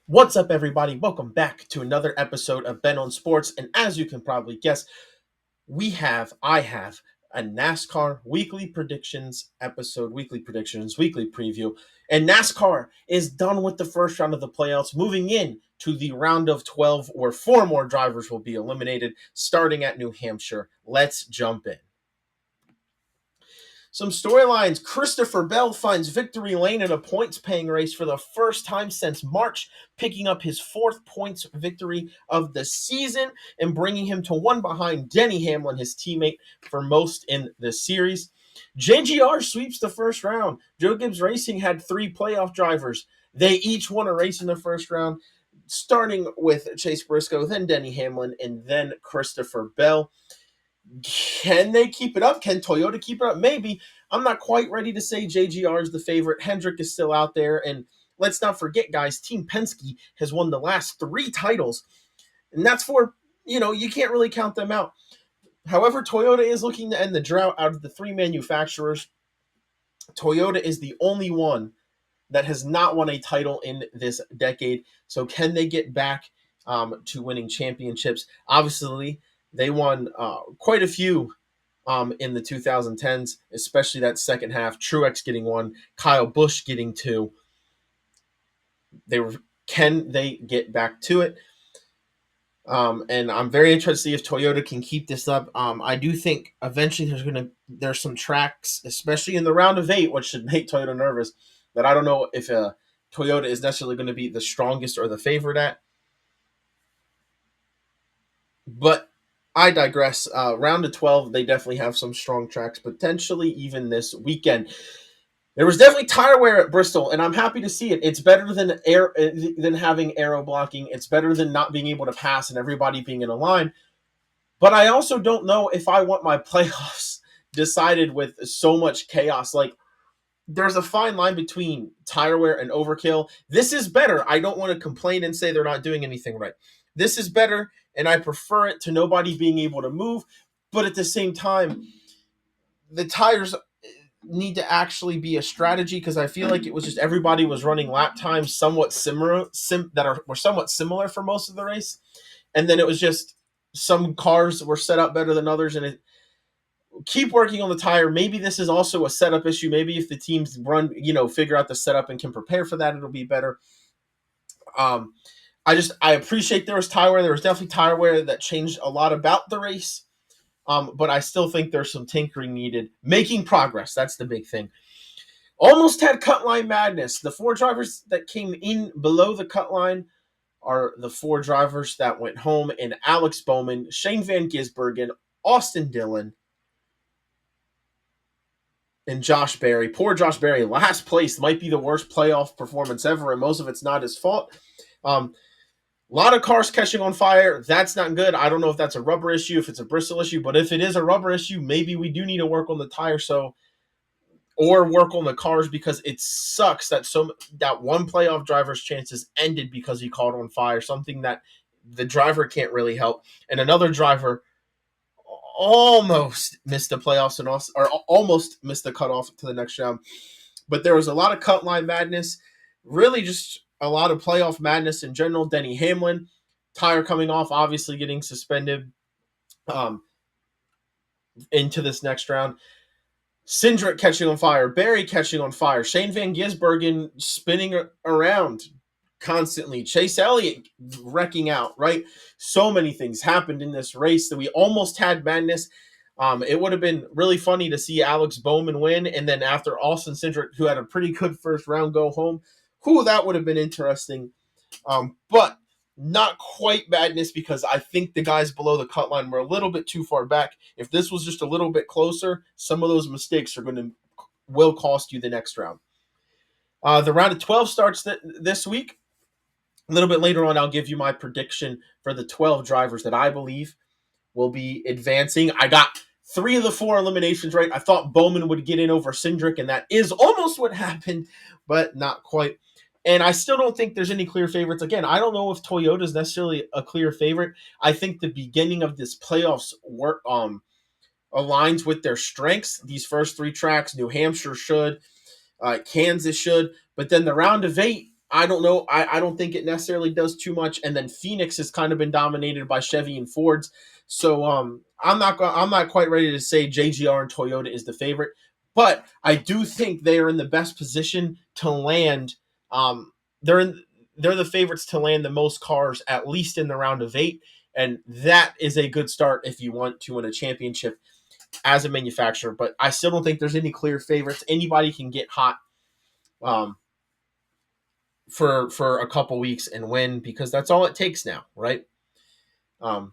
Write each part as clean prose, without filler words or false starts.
What's up, everybody? Welcome back to another episode of Ben on Sports. And as you can probably guess, I have a NASCAR weekly predictions episode, weekly predictions, weekly preview. And NASCAR is done with the first round of the playoffs, moving in to the round of 12, where four more drivers will be eliminated, starting at New Hampshire. Let's jump in. Some storylines. Christopher Bell finds victory lane in a points paying race for the first time since March, picking up his fourth points victory of the season and bringing him to one behind Denny Hamlin, his teammate, for most in the series. JGR sweeps the first round. Joe Gibbs Racing had three playoff drivers. They each won a race in the first round, starting with Chase Briscoe, then Denny Hamlin, and then Christopher Bell. Can they keep it up? Can Toyota keep it up? Maybe. I'm not quite ready to say JGR is the favorite. Hendrick is still out there. And let's not forget, guys, Team Penske has won the last three titles. And that's for, you can't really count them out. However, Toyota is looking to end the drought. Out of the three manufacturers, Toyota is the only one that has not won a title in this decade. So can they get back to winning championships? Obviously, they won quite a few in the 2010s, especially that second half. Truex getting one, Kyle Busch getting two. Can they get back to it? And I'm very interested to see if Toyota can keep this up. I do think eventually there's some tracks, especially in the round of 8, which should make Toyota nervous. That I don't know if Toyota is necessarily going to be the strongest or the favorite at. But I digress. Round of 12, they definitely have some strong tracks, potentially even this weekend. There was definitely tire wear at Bristol, and I'm happy to see it. It's better than having aero blocking. It's better than not being able to pass and everybody being in a line. But I also don't know if I want my playoffs decided with so much chaos. Like, there's a fine line between tire wear and overkill. This is better. I don't want to complain and say they're not doing anything right. This is better, and I prefer it to nobody being able to move. But at the same time, the tires need to actually be a strategy, because I feel like it was just everybody was running lap times somewhat were somewhat similar for most of the race, and then it was just some cars were set up better than others, and it keep working on the tire. Maybe this is also a setup issue. Maybe if the teams figure out the setup and can prepare for that, it'll be better. I appreciate there was tire wear. There was definitely tire wear that changed a lot about the race. But I still think there's some tinkering needed. Making progress, that's the big thing. Almost had cut line madness. The four drivers that came in below the cut line are the four drivers that went home, and Alex Bowman, Shane Van Gisbergen, Austin Dillon, and Josh Berry. Poor Josh Berry, last place, might be the worst playoff performance ever, and most of it's not his fault. A lot of cars catching on fire. That's not good. I don't know if that's a rubber issue, if it's a Bristol issue, but if it is a rubber issue, maybe we do need to work on the tire or work on the cars, because it sucks that one playoff driver's chances ended because he caught on fire, something that the driver can't really help. And another driver almost missed the playoffs or almost missed the cutoff to the next round. But there was a lot of cut line madness, really just a lot of playoff madness in general. Denny Hamlin, tire coming off, obviously getting suspended into this next round. Cindric catching on fire, Berry catching on fire, Shane Van Gisbergen spinning around constantly, Chase Elliott wrecking out, right? So many things happened in this race that we almost had madness. It would have been really funny to see Alex Bowman win, and then after Austin Cindric, who had a pretty good first round, go home. That would have been interesting. But not quite madness, because I think the guys below the cut line were a little bit too far back. If this was just a little bit closer, some of those mistakes will cost you the next round. The round of 12 starts this week. A little bit later on, I'll give you my prediction for the 12 drivers that I believe will be advancing. I got 3 of the 4 eliminations right. I thought Bowman would get in over Cindric, and that is almost what happened, but not quite. And I still don't think there's any clear favorites. Again, I don't know if Toyota is necessarily a clear favorite. I think the beginning of this playoffs aligns with their strengths. These first 3 tracks, New Hampshire should, Kansas should, but then the round of 8, I don't know. I don't think it necessarily does too much. And then Phoenix has kind of been dominated by Chevy and Fords. So I'm not quite ready to say JGR and Toyota is the favorite, but I do think they are in the best position to land. They're in they're the favorites to land the most cars, at least in the round of 8, and that is a good start if you want to win a championship as a manufacturer. But I still don't think there's any clear favorites. Anybody can get hot. Um, for a couple weeks and win, because that's all it takes now, right? Um,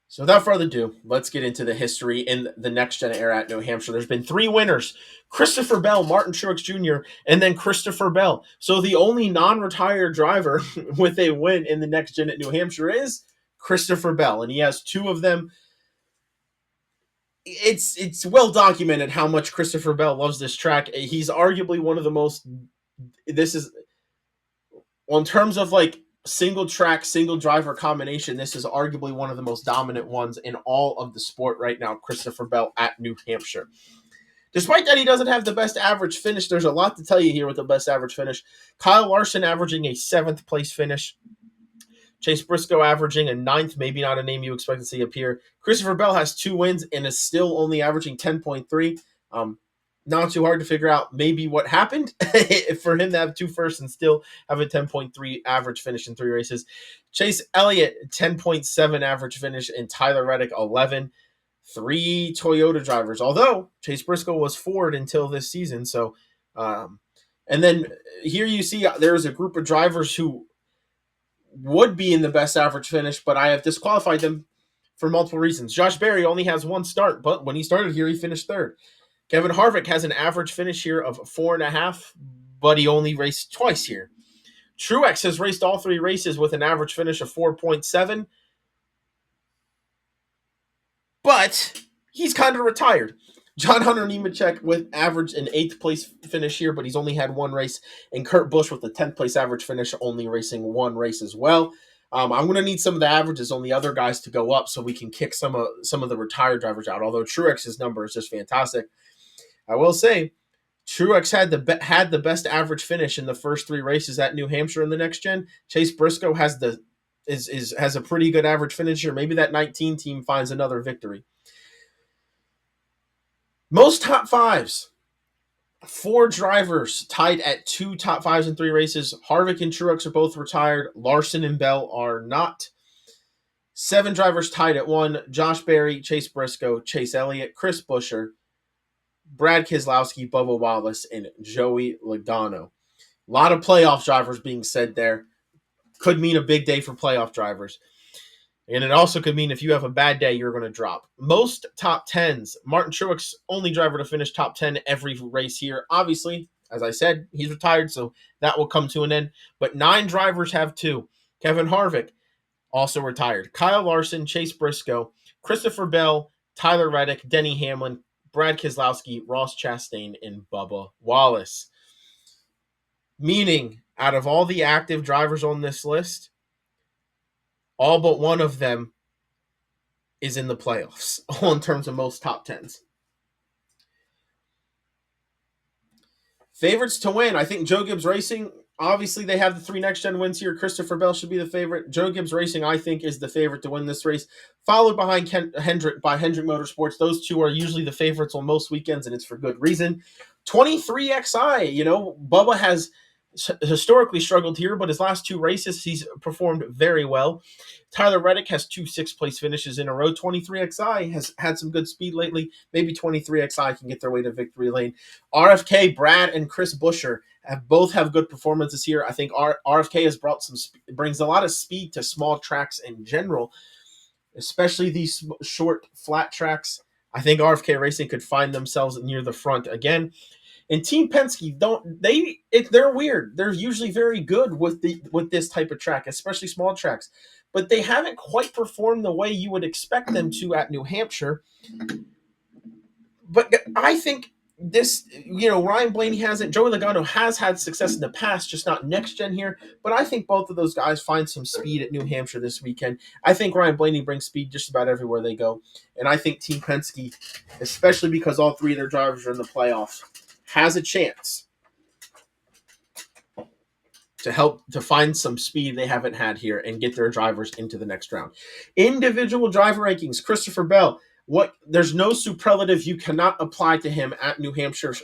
so without further ado, let's get into the history in the next gen era at New Hampshire. There's been 3 winners: Christopher Bell, Martin Truex Jr., and then Christopher Bell. So the only non-retired driver with a win in the next gen at New Hampshire is Christopher Bell, and he has 2 of them. It's well documented how much Christopher Bell loves this track. He's arguably one of the most. This is Well, in terms of like single track, single driver combination, this is arguably one of the most dominant ones in all of the sport right now. Christopher Bell at New Hampshire. Despite that, he doesn't have the best average finish. There's a lot to tell you here with the best average finish. Kyle Larson averaging a 7th place finish. Chase Briscoe averaging a 9th, maybe not a name you expect to see appear. Christopher Bell has 2 wins and is still only averaging 10.3. Not too hard to figure out maybe what happened for him to have 2 firsts and still have a 10.3 average finish in 3 races. Chase Elliott, 10.7 average finish, and Tyler Reddick, 11. 3 Toyota drivers, although Chase Briscoe was Ford until this season. So, and then here you see there's a group of drivers who would be in the best average finish, but I have disqualified them for multiple reasons. Josh Berry only has 1 start, but when he started here, he finished 3rd. Kevin Harvick has an average finish here of 4.5, but he only raced twice here. Truex has raced all 3 races with an average finish of 4.7, but he's kind of retired. John Hunter Nemechek with average an 8th place finish here, but he's only had 1 race. And Kurt Busch with a 10th place average finish, only racing 1 race as well. I'm going to need some of the averages on the other guys to go up so we can kick some of the retired drivers out, although Truex's number is just fantastic. I will say, Truex had the best average finish in the first 3 races at New Hampshire in the next gen. Chase Briscoe has has a pretty good average finish here. Maybe that 19 team finds another victory. Most top 5s. 4 drivers tied at 2 top 5s in 3 races. Harvick and Truex are both retired. Larson and Bell are not. 7 drivers tied at 1. Josh Berry, Chase Briscoe, Chase Elliott, Chris Buescher, Brad Keselowski, Bubba Wallace, and Joey Logano. A lot of playoff drivers being said there. Could mean a big day for playoff drivers. And it also could mean if you have a bad day, you're going to drop. Most top 10s. Martin Truex, only driver to finish top 10 every race here. Obviously, as I said, he's retired, so that will come to an end. But 9 drivers have 2. Kevin Harvick, also retired. Kyle Larson, Chase Briscoe, Christopher Bell, Tyler Reddick, Denny Hamlin, Brad Keselowski, Ross Chastain, and Bubba Wallace. Meaning, out of all the active drivers on this list, all but one of them is in the playoffs in terms of most top 10s. Favorites to win. I think Joe Gibbs Racing, obviously they have the 3 next-gen wins here. Christopher Bell should be the favorite. Joe Gibbs Racing, I think, is the favorite to win this race, followed behind Hendrick Motorsports. Those 2 are usually the favorites on most weekends, and it's for good reason. 23XI, Bubba has historically struggled here, but his last 2 races, he's performed very well. Tyler Reddick has 2 6th place finishes in a row. 23XI has had some good speed lately. Maybe 23XI can get their way to victory lane. RFK, Brad, and Chris Buescher both have good performances here. I think RFK has brings a lot of speed to small tracks in general, especially these short, flat tracks. I think RFK Racing could find themselves near the front again. And Team Penske they're weird. They're usually very good with this type of track, especially small tracks, but they haven't quite performed the way you would expect them to at New Hampshire. But I think this, Ryan Blaney hasn't. Joey Logano has had success in the past, just not next gen here. But I think both of those guys find some speed at New Hampshire this weekend. I think Ryan Blaney brings speed just about everywhere they go, and I think Team Penske, especially because all 3 of their drivers are in the playoffs, has a chance. to help to find some speed they haven't had here and get their drivers into the next round. Individual driver rankings, Christopher Bell. There's no superlative you cannot apply to him at New Hampshire.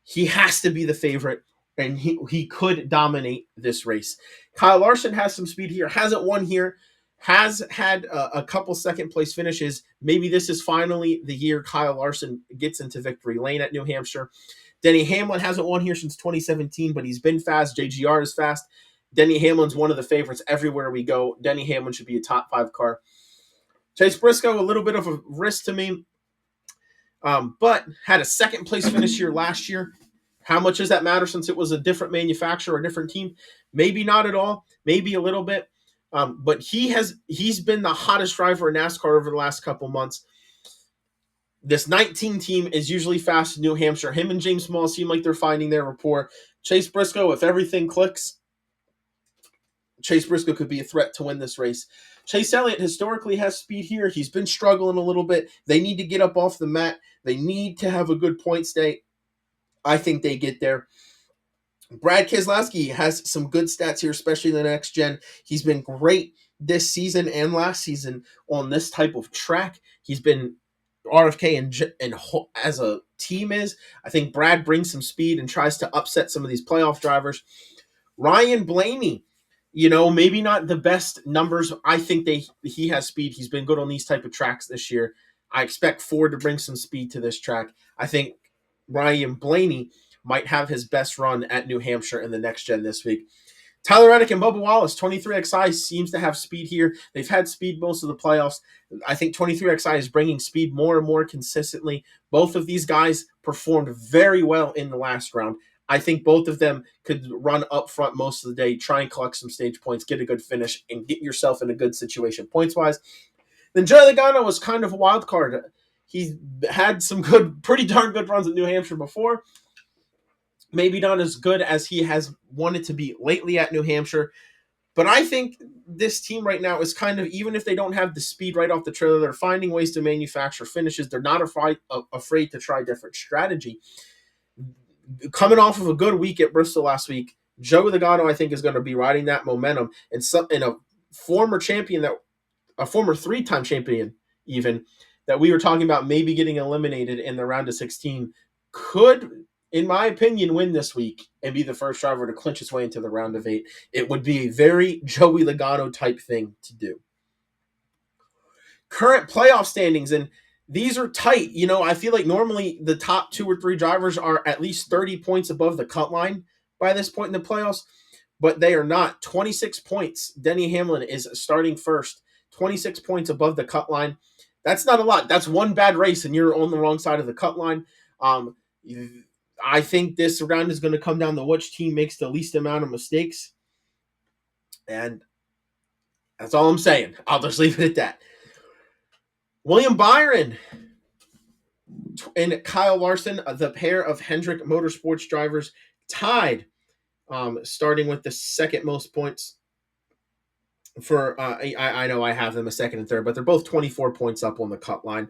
He has to be the favorite, and he could dominate this race. Kyle Larson has some speed here, hasn't won here, has had a couple second place finishes. Maybe this is finally the year Kyle Larson gets into victory lane at New Hampshire. Denny Hamlin hasn't won here since 2017, but he's been fast. JGR is fast. Denny Hamlin's one of the favorites everywhere we go. Denny Hamlin should be a top 5 car. Chase Briscoe, a little bit of a risk to me, but had a second place finish here last year. How much does that matter since it was a different manufacturer, a different team? Maybe not at all. Maybe a little bit. But he's been the hottest driver in NASCAR over the last couple months. This 19 team is usually fast in New Hampshire. Him and James Small seem like they're finding their rapport. Chase Briscoe, if everything clicks, Chase Briscoe could be a threat to win this race. Chase Elliott historically has speed here. He's been struggling a little bit. They need to get up off the mat. They need to have a good points day. I think they get there. Brad Keselowski has some good stats here, especially in the next gen. He's been great this season and last season on this type of track. He's been RFK and as a team is. I think Brad brings some speed and tries to upset some of these playoff drivers. Ryan Blaney, maybe not the best numbers. I think he has speed. He's been good on these type of tracks this year. I expect Ford to bring some speed to this track. I think Ryan Blaney might have his best run at New Hampshire in the next gen this week. Tyler Reddick and Bubba Wallace, 23XI seems to have speed here. They've had speed most of the playoffs. I think 23XI is bringing speed more and more consistently. Both of these guys performed very well in the last round. I think both of them could run up front most of the day, try and collect some stage points, get a good finish, and get yourself in a good situation points-wise. Then Joey Logano was kind of a wild card. He's had some pretty darn good runs at New Hampshire before. Maybe not as good as he has wanted to be lately at New Hampshire. But I think this team right now is kind of, even if they don't have the speed right off the trailer, they're finding ways to manufacture finishes. They're not afraid to try different strategy. Coming off of a good week at Bristol last week, Joey Logano, I think, is going to be riding that momentum. And a former champion, a former 3-time champion even, that we were talking about maybe getting eliminated in the round of 16, could, in my opinion, win this week and be the first driver to clinch his way into the round of 8. It would be a very Joey Logano type thing to do. Current playoff standings, and these are tight. I feel like normally the top 2 or 3 drivers are at least 30 points above the cut line by this point in the playoffs, but they are not. 26 points. Denny Hamlin is starting first. 26 points above the cut line. That's not a lot. That's one bad race, and you're on the wrong side of the cut line. I think this round is going to come down to which team makes the least amount of mistakes. And that's all I'm saying. I'll just leave it at that. William Byron and Kyle Larson, the pair of Hendrick Motorsports drivers, tied, starting with the second most points. For I know I have them a second and third, but they're both 24 points up on the cut line.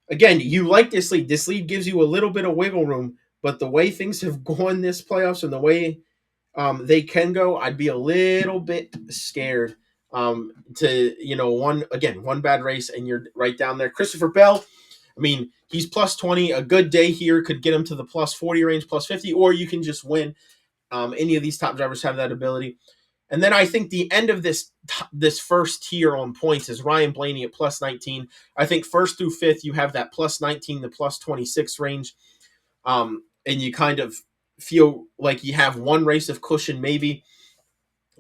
Again, you like this lead. This lead gives you a little bit of wiggle room, but the way things have gone this playoffs and the way they can go, I'd be a little bit scared one bad race and you're right down there. Christopher Bell, he's plus 20. A good day here could get him to the plus 40 range, plus 50, or you can just win. Any of these top drivers have that ability. And then I think the end of this first tier on points is Ryan Blaney at plus 19. I think first through fifth, you have that plus 19 to plus 26 range. And you kind of feel like you have one race of cushion, maybe,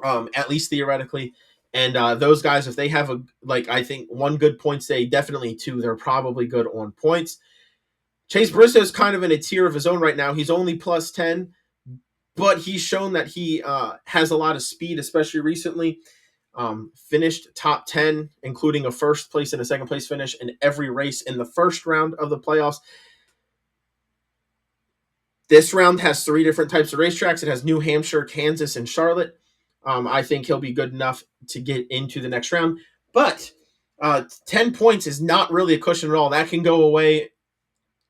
at least theoretically. And those guys, if they have I think one good points day, definitely 2, they're probably good on points. Chase Briscoe is kind of in a tier of his own right now. He's only plus 10. But he's shown that he has a lot of speed, especially recently. Finished top 10, including a first place and a second place finish in every race in the first round of the playoffs. This round has 3 different types of racetracks. It has New Hampshire, Kansas, and Charlotte. I think he'll be good enough to get into the next round. But 10 points is not really a cushion at all. That can go away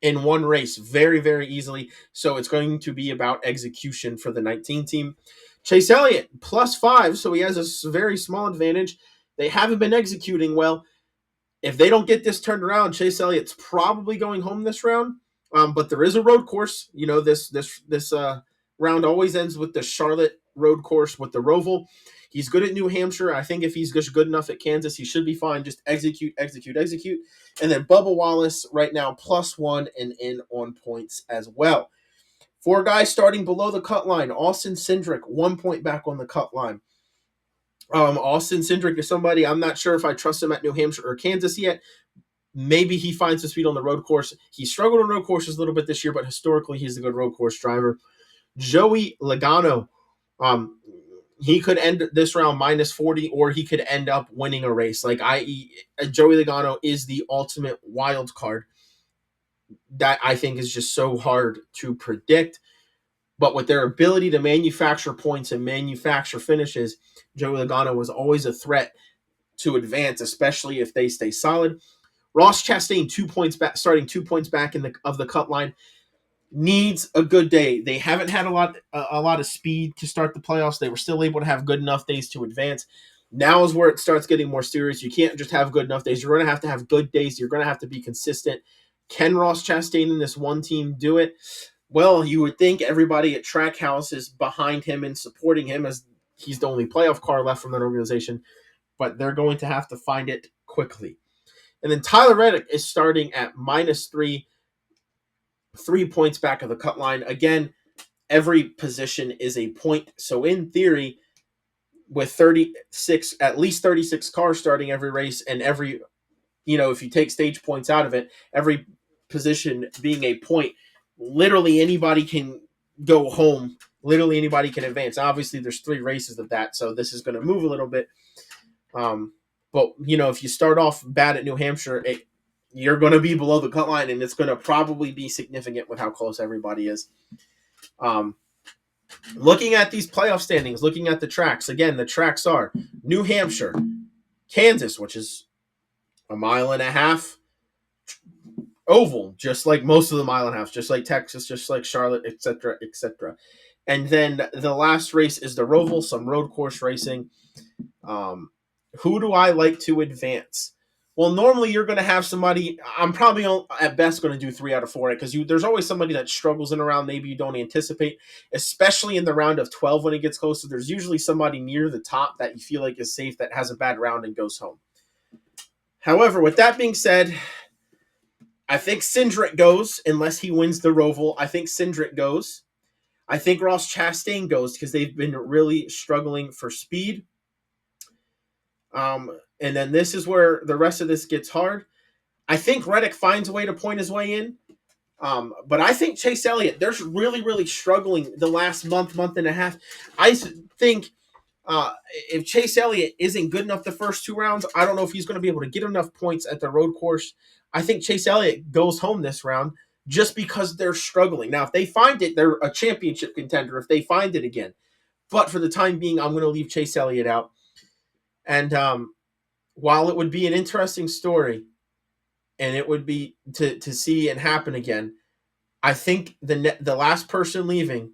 in one race very, very easily. So it's going to be about execution for the 19 team. Chase Elliott, +5, so he has a very small advantage. They haven't been executing well. If they don't get this turned around, Chase Elliott's probably going home this round. But there is a road course. You know, this round always ends with the Charlotte road course with the Roval. He's good at New Hampshire. I think if he's just good enough at Kansas, he should be fine. Just execute, execute, execute. And then Bubba Wallace right now +1 and in on points as well. 4 guys starting below the cut line. Austin Cindric, 1 point back on the cut line. Austin Cindric is somebody I'm not sure if I trust him at New Hampshire or Kansas yet. Maybe he finds the speed on the road course. He struggled on road courses a little bit this year, but historically he's a good road course driver. Joey Logano, he could end this round -40, or he could end up winning a race. Like Joey Logano is the ultimate wild card. That I think is just so hard to predict. But with their ability to manufacture points and manufacture finishes, Joey Logano was always a threat to advance, especially if they stay solid. Ross Chastain, 2 points back, starting 2 points back of the cut line, needs a good day. They haven't had a lot of speed to start the playoffs. They were still able to have good enough days to advance. Now is where it starts getting more serious. You can't just have good enough days. You're going to have good days. You're going to have to be consistent. Can Ross Chastain and this one team do it? Well, you would think everybody at Trackhouse is behind him and supporting him, as he's the only playoff car left from that organization, but they're going to have to find it quickly. And then Tyler Reddick is starting at -3, 3 points back of the cut line. Again, every position is a point. So in theory, with at least 36 cars starting every race, and every, if you take stage points out of it, every position being a point, literally anybody can go home. Literally anybody can advance. Obviously, there's 3 races of that, so this is going to move a little bit. But, if you start off bad at New Hampshire, you're going to be below the cut line, and it's going to probably be significant with how close everybody is. Looking at these playoff standings, looking at the tracks, again, the tracks are New Hampshire, Kansas, which is a 1.5 miles oval, just like most of the 1.5 miles, just like Texas, just like Charlotte, etc., etc. And then the last race is the Roval, some road course racing. Who do I like to advance? Well, normally you're going to have somebody. I'm probably at best going to do 3 out of 4 because there's always somebody that struggles in a round. Maybe you don't anticipate, especially in the round of 12 when it gets closer. There's usually somebody near the top that you feel like is safe that has a bad round and goes home. However, with that being said, I think Cindric goes unless he wins the Roval. I think Cindric goes. I think Ross Chastain goes because they've been really struggling for speed. And then this is where the rest of this gets hard. I think Reddick finds a way to point his way in. But I think Chase Elliott, they're really, really struggling the last month and a half. I think if Chase Elliott isn't good enough the first 2 rounds, I don't know if he's going to be able to get enough points at the road course. I think Chase Elliott goes home this round just because they're struggling. Now, if they find it, they're a championship contender if they find it again. But for the time being, I'm going to leave Chase Elliott out. And while it would be an interesting story, and it would be to see it happen again, I think the last person leaving,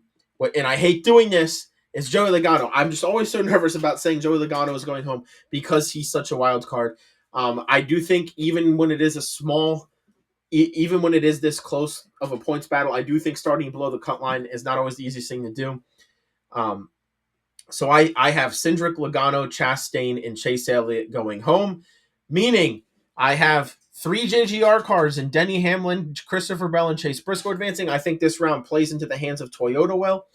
and I hate doing this, is Joey Logano. I'm just always so nervous about saying Joey Logano is going home because he's such a wild card. I do think even when it is even when it is this close of a points battle, I do think starting below the cut line is not always the easiest thing to do. So I have Cindric, Logano, Chastain, and Chase Elliott going home, meaning I have 3 JGR cars in Denny Hamlin, Christopher Bell, and Chase Briscoe advancing. I think this round plays into the hands of Toyota well.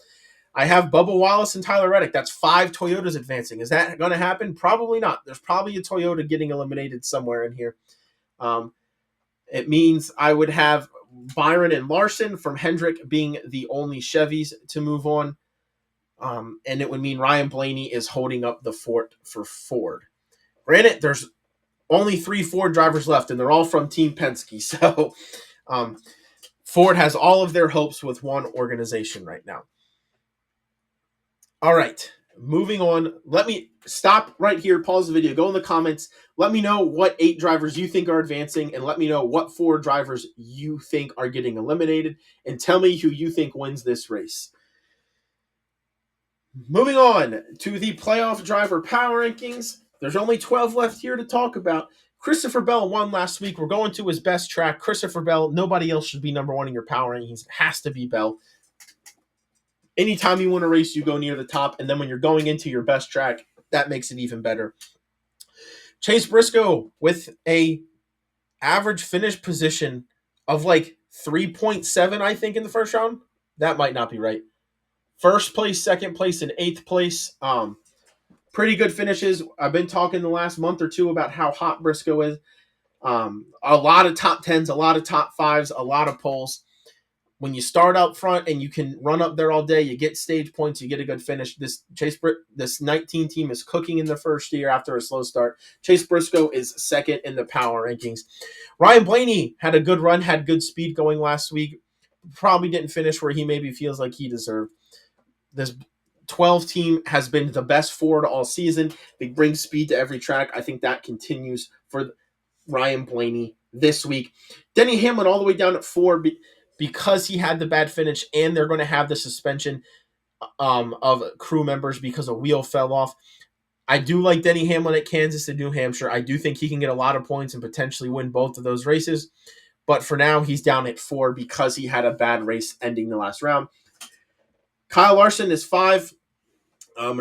I have Bubba Wallace and Tyler Reddick. That's 5 Toyotas advancing. Is that going to happen? Probably not. There's probably a Toyota getting eliminated somewhere in here. It means I would have Byron and Larson from Hendrick being the only Chevys to move on. And it would mean Ryan Blaney is holding up the fort for Ford. Granted, there's only 3 Ford drivers left, and they're all from Team Penske. So Ford has all of their hopes with one organization right now. All right. moving on. Let me stop right here, pause the video, go in the comments. Let me know what 8 drivers you think are advancing, and let me know what 4 drivers you think are getting eliminated, and tell me who you think wins this race. Moving on to the playoff driver power rankings. There's only 12 left here to talk about. Christopher Bell won last week. We're going to his best track. Christopher Bell, nobody else should be number 1 in your power rankings. It has to be Bell. Anytime you win a race, you go near the top, and then when you're going into your best track, that makes it even better. Chase Briscoe with a average finish position of like 3.7, I think, in the first round. That might not be right. First place, second place, and 8th place. Pretty good finishes. I've been talking the last month or two about how hot Briscoe is. A lot of top 10s, a lot of top 5s, a lot of poles. When you start out front and you can run up there all day, you get stage points, you get a good finish. This 19 team is cooking in the first year after a slow start. Chase Briscoe is second in the power rankings. Ryan Blaney had a good run, had good speed going last week. Probably didn't finish where he maybe feels like he deserved. This 12 team has been the best forward all season. They bring speed to every track. I think that continues for Ryan Blaney this week. Denny Hamlin all the way down at 4 because he had the bad finish, and they're going to have the suspension of crew members because a wheel fell off. I do like Denny Hamlin at Kansas and New Hampshire. I do think he can get a lot of points and potentially win both of those races. But for now, he's down at 4 because he had a bad race ending the last round. Kyle Larson is 5. Kyle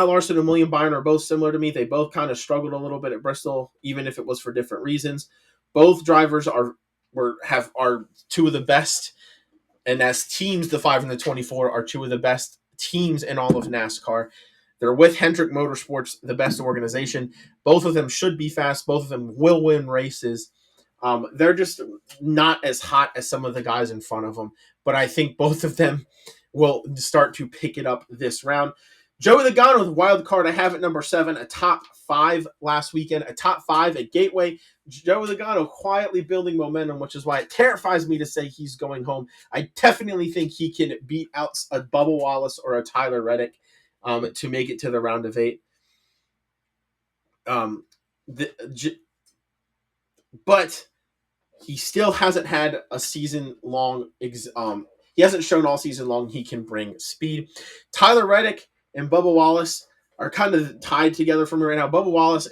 Larson and William Byron are both similar to me. They both kind of struggled a little bit at Bristol, even if it was for different reasons. Both drivers are 2 of the best, and as teams, the 5 and the 24 are 2 of the best teams in all of NASCAR. They're with Hendrick Motorsports, the best organization. Both of them should be fast. Both of them will win races. They're just not as hot as some of the guys in front of them, but I think both of them will start to pick it up this round. Joey Logano with wild card. I have at number 7, a top 5 last weekend, a top 5 at Gateway. Joey Logano quietly building momentum, which is why it terrifies me to say he's going home. I definitely think he can beat out a Bubba Wallace or a Tyler Reddick to make it to the round of 8. But he still hasn't had a season long. He hasn't shown all season long he can bring speed. Tyler Reddick and Bubba Wallace are kind of tied together for me right now. Bubba Wallace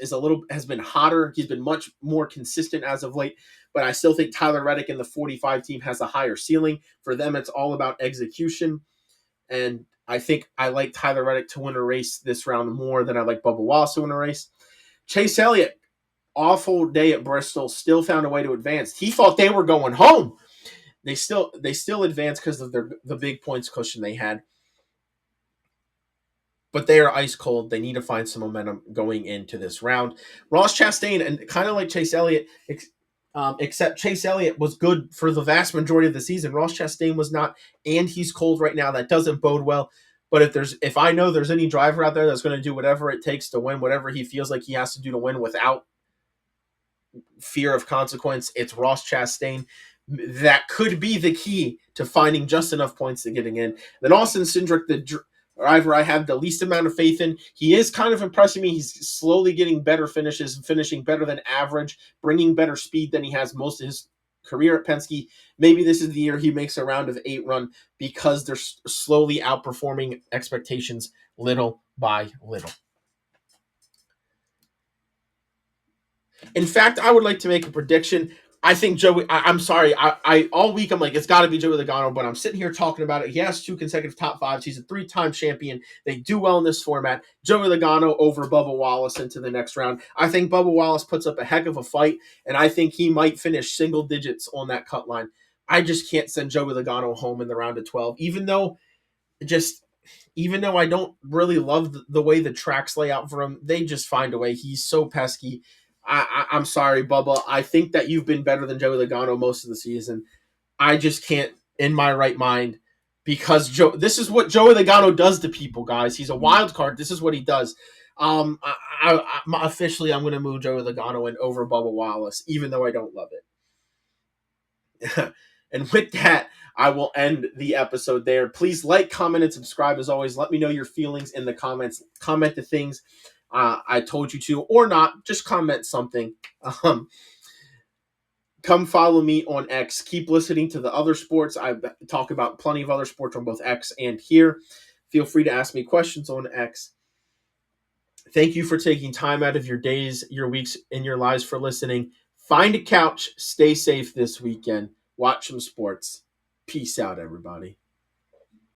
has been hotter. He's been much more consistent as of late, but I still think Tyler Reddick and the 45 team has a higher ceiling. For them, it's all about execution, and I think I like Tyler Reddick to win a race this round more than I like Bubba Wallace to win a race. Chase Elliott, awful day at Bristol, still found a way to advance. He thought they were going home. They still advanced because of the big points cushion they had. But they are ice cold. They need to find some momentum going into this round. Ross Chastain, and kind of like Chase Elliott, except Chase Elliott was good for the vast majority of the season. Ross Chastain was not, and he's cold right now. That doesn't bode well. But if I know there's any driver out there that's going to do whatever it takes to win, whatever he feels like he has to do to win without fear of consequence, it's Ross Chastain. That could be the key to finding just enough points to getting in. Then Austin Cindric, the driver I have the least amount of faith in. He is kind of impressing me. He's slowly getting better finishes, finishing better than average, bringing better speed than he has most of his career at Penske. Maybe this is the year he makes a round of 8 run because they're slowly outperforming expectations little by little. In fact, I would like to make a prediction. I think Joey, I'm sorry, I all week I'm like, it's got to be Joey Logano, but I'm sitting here talking about it. He has 2 consecutive top 5s. He's a 3-time champion. They do well in this format. Joey Logano over Bubba Wallace into the next round. I think Bubba Wallace puts up a heck of a fight, and I think he might finish single digits on that cut line. I just can't send Joey Logano home in the round of 12, even though I don't really love the way the tracks lay out for him. They just find a way. He's so pesky. I'm sorry, Bubba. I think that you've been better than Joey Logano most of the season. I just can't, in my right mind, because this is what Joey Logano does to people, guys. He's a wild card. This is what he does. Officially, I'm going to move Joey Logano in over Bubba Wallace, even though I don't love it. And with that, I will end the episode there. Please like, comment, and subscribe as always. Let me know your feelings in the comments. Comment the things I told you to, or not. Just comment something. Come follow me on X. Keep listening to the other sports. I talk about plenty of other sports on both X and here. Feel free to ask me questions on X. Thank you for taking time out of your days, your weeks, and your lives for listening. Find a couch. Stay safe this weekend. Watch some sports. Peace out, everybody.